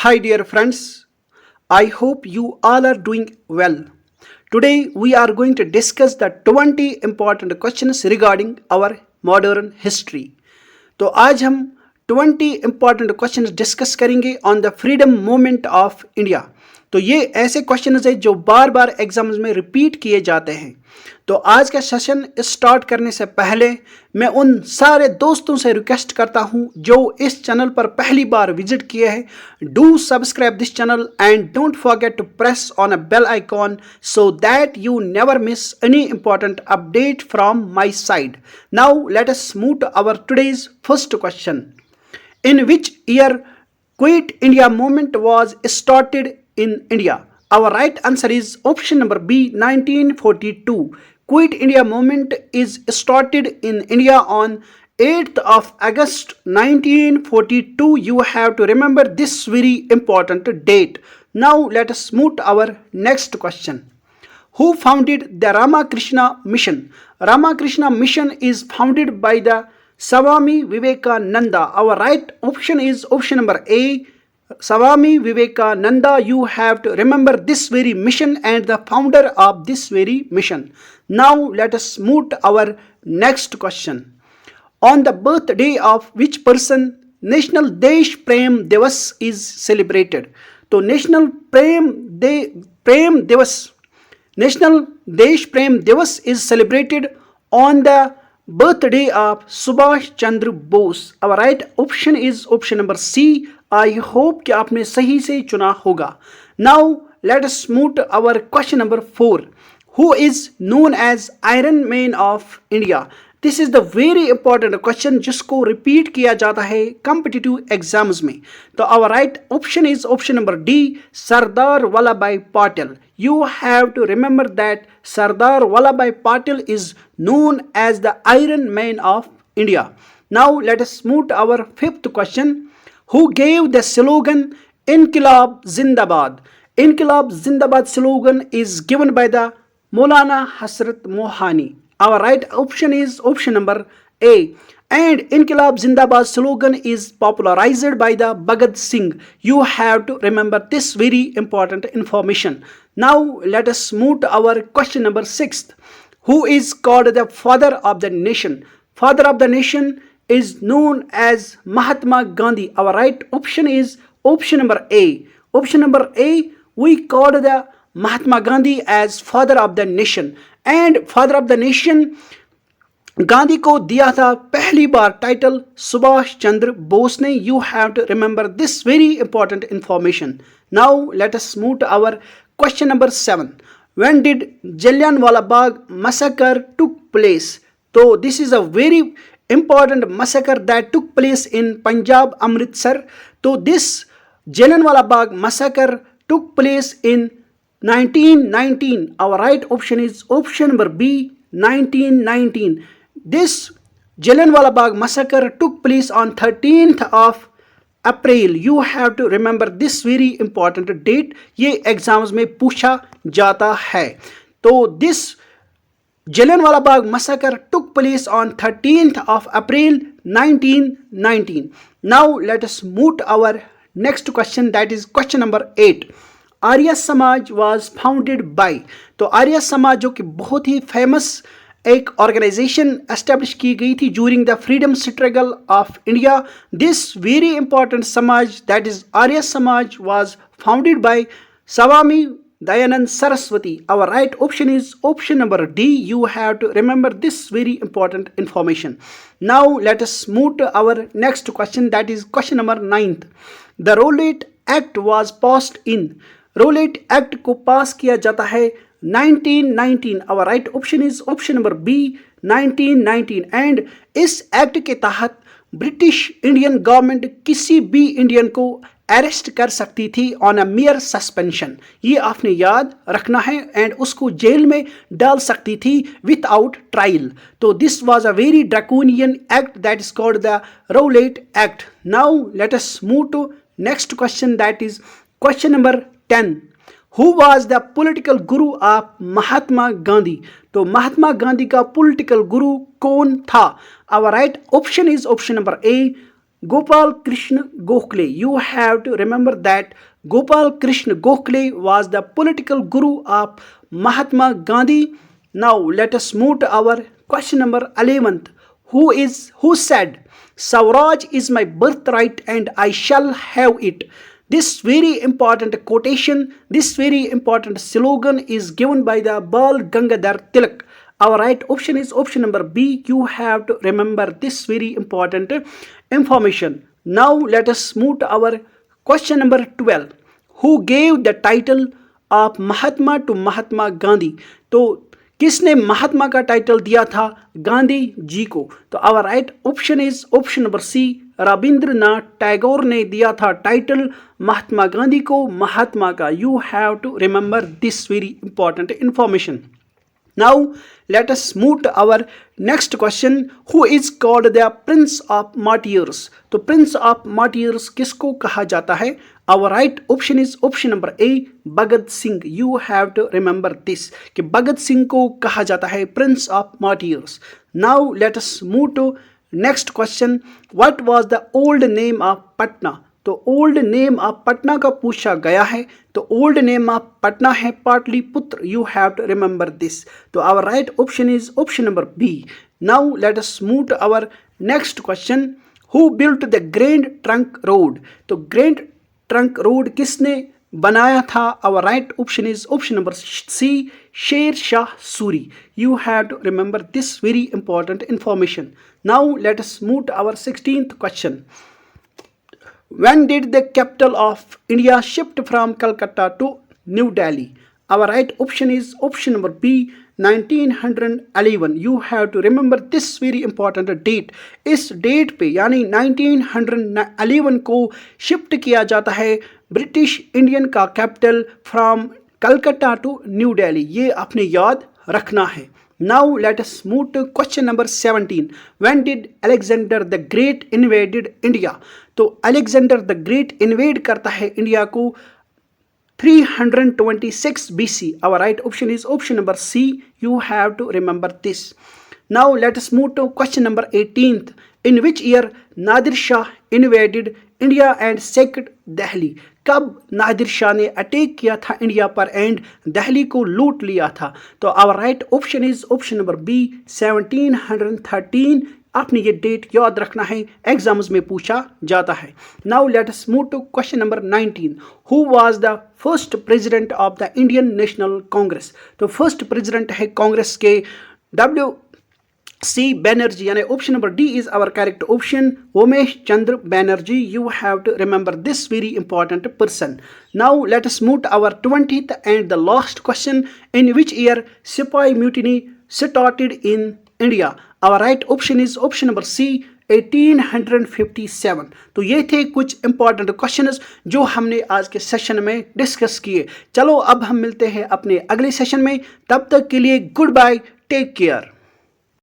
Hi, dear friends. I hope you all are doing well. Today, we are going to discuss the 20 important questions regarding our modern history. तो आज हम 20 important questions discuss करेंगे on the freedom movement of India. तो ये ऐसे questions हैं जो बार बार exams में रिपीट किए जाते हैं। तो आज का सेशन स्टार्ट करने से पहले मैं उन सारे दोस्तों से रिक्वेस्ट करता हूं जो इस चैनल पर पहली बार विजिट किए हैं, do subscribe this channel and don't forget to press on a bell icon so that you never miss any important update from my side. Now let us move to our today's first question. In which year Quit India movement was started in India? Our right answer is option number B, 1942. Quit India movement is started in India on 8th of August 1942. You have to remember this very important date. Now let us move to our next question. Who founded the Ramakrishna Mission? Ramakrishna Mission is founded by the Swami Vivekananda. Our right option is option number A, Swami Vivekananda. You have to remember this very mission and the founder of this very mission. Now let us move to our next question. On the birthday of which person National Desh Prem Divas is celebrated? तो National National Desh Prem Divas is celebrated on the birthday of Subhash Chandra Bose. Our right option is option number C. I hope कि आपने सही से चुना होगा. Now let us move to our question number 4. Who is known as Iron Man of India? This is the very important question जिसको repeat किया जाता है कॉम्पिटिटिव एग्जाम्स में. तो our right option is option number D, Sardar Vallabhbhai Patel. You have to remember that Sardar Vallabhbhai Patel is known as the iron man of India. Now let us move to our fifth question. Who gave the slogan इनकलाब जिंदाबाद? इनकलाब जिंदाबाद slogan is given by the Maulana Hasrat Mohani. Our right option is option number A. And Inqilab Zindabad slogan is popularized by the Bhagat Singh. You have to remember this very important information. Now let us move to our question number 6. Who is called the father of the nation? Father of the nation is known as Mahatma Gandhi. Our right option is option number A. Option number A, we called the Mahatma Gandhi as father of the nation. And father of the nation Gandhi को दिया था पहली बार title Subhash Chandra Bose ने. You have to remember this very important information. Now let us move to our question number 7. When did Jallianwala Bagh massacre took place? तो this is a very important massacre that took place in Punjab, Amritsar. तो this Jallianwala Bagh massacre took place in 1919. Our right option is option number B, 1919. This Jallianwala Bagh massacre took place on 13th of April. You have to remember this very important date. ये exams में पूछा जाता है. तो this Jallianwala Bagh massacre took place on 13th of April 1919. Now let us move to our next question, that is question number 8. Arya Samaj was founded bye? तो आर्य समाज जो कि बहुत ही फेमस एक ऑर्गेनाइजेशन एस्टेब्लिश की गई थी during the freedom struggle of India. This very important Samaj that is Arya Samaj was founded by Swami Dayanand Saraswati. Our right option is option number D. You have to remember this very important information. Now let us move to our next question, that is question number 9. The Rowlatt act was passed in? Rowlatt act को पास किया जाता है 1919. Our right option is option number B, 1919. And इस act के तहत British Indian government किसी भी Indian को अरेस्ट कर सकती थी ऑन अ मियर सस्पेंशन. ये आपने याद रखना है. एंड उसको जेल में डाल सकती थी विदाउट ट्रायल. तो this was a very draconian act that is called the Rowlatt act. Now let us move to next question, that is question number 10. Who was the political guru of Mahatma Gandhi? तो महात्मा गांधी का political गुरु कौन था? Our right option is option number A, Gopal Krishna Gokhale. You have to remember that Gopal Krishna Gokhale was the political guru of Mahatma Gandhi. Now let us move to our question number 11th. Who said Swaraj is my birthright and I shall have it? This very important quotation, this very important slogan is given by the Bal Gangadhar Tilak. Our right option is option number B. You have to remember this very important information. Now let us move to our question number 12. Who gave the title of Mahatma to Mahatma Gandhi? तो किसने महात्मा का title दिया था गांधी जी को? तो our right option is option number C. Rabindranath Tagore ने दिया था टाइटल महात्मा गांधी को महात्मा का. You have to remember this very important information. Now let us move to our next question. Who is called the Prince of Martyrs? तो Prince of Martyrs किसको कहा जाता है? Our right option is option number A. Bhagat Singh. You have to remember this कि भगत सिंह को कहा जाता है Prince of Martyrs. Now let us move to next question. What was the old name of Patna? तो ओल्ड नेम ऑफ पटना का पूछा गया है. तो ओल्ड नेम ऑफ पटना है Pataliputra. You have to remember this. तो our right option is option number B. Now let us move to our next question. Who built the grand trunk road? तो grand trunk road किसने बनाया था? Our right option is option number C. Sher Shah Suri. You have to remember this very important information. Now let us move to our 16th question. When did the capital of India shift from Calcutta to New Delhi? Our right option is option number B. 1911. You have to remember this very important date. इस date पे यानी 1911 को shift किया जाता है British Indian का capital from Calcutta to New Delhi. ये आपने याद रखना है. Now let us move to question number 17. When did Alexander the Great invaded India? तो अलेक्जेंडर द ग्रेट इन्वेड करता है इंडिया को 326 BC. Our right option is option number C. You have to remember this. Now let us move to question number 18th. In which year Nadir Shah invaded India and sacked Delhi? कब नादिर शाह ने attack किया था India पर and Delhi को लूट लिया था? तो our right option is option number B. 1713. आपने ये डेट याद रखना है, एग्जाम्स में पूछा जाता है. Now let us move to question number 19. Who was the first president of the Indian National Congress? तो फर्स्ट प्रेसिडेंट है कांग्रेस के WC Banerjee. यानी option number D is our correct option. Umesh Chandra Banerjee. You have to remember this very important person. Now let us move to our 20th and the last question. In which year sipahi mutiny started in India? Our right option is option number C. 1857. तो ये थे कुछ important questions जो हमने आज के session में discuss किए. चलो अब हम मिलते हैं अपने अगले सेशन में. तब तक के लिए गुड बाय, टेक केयर.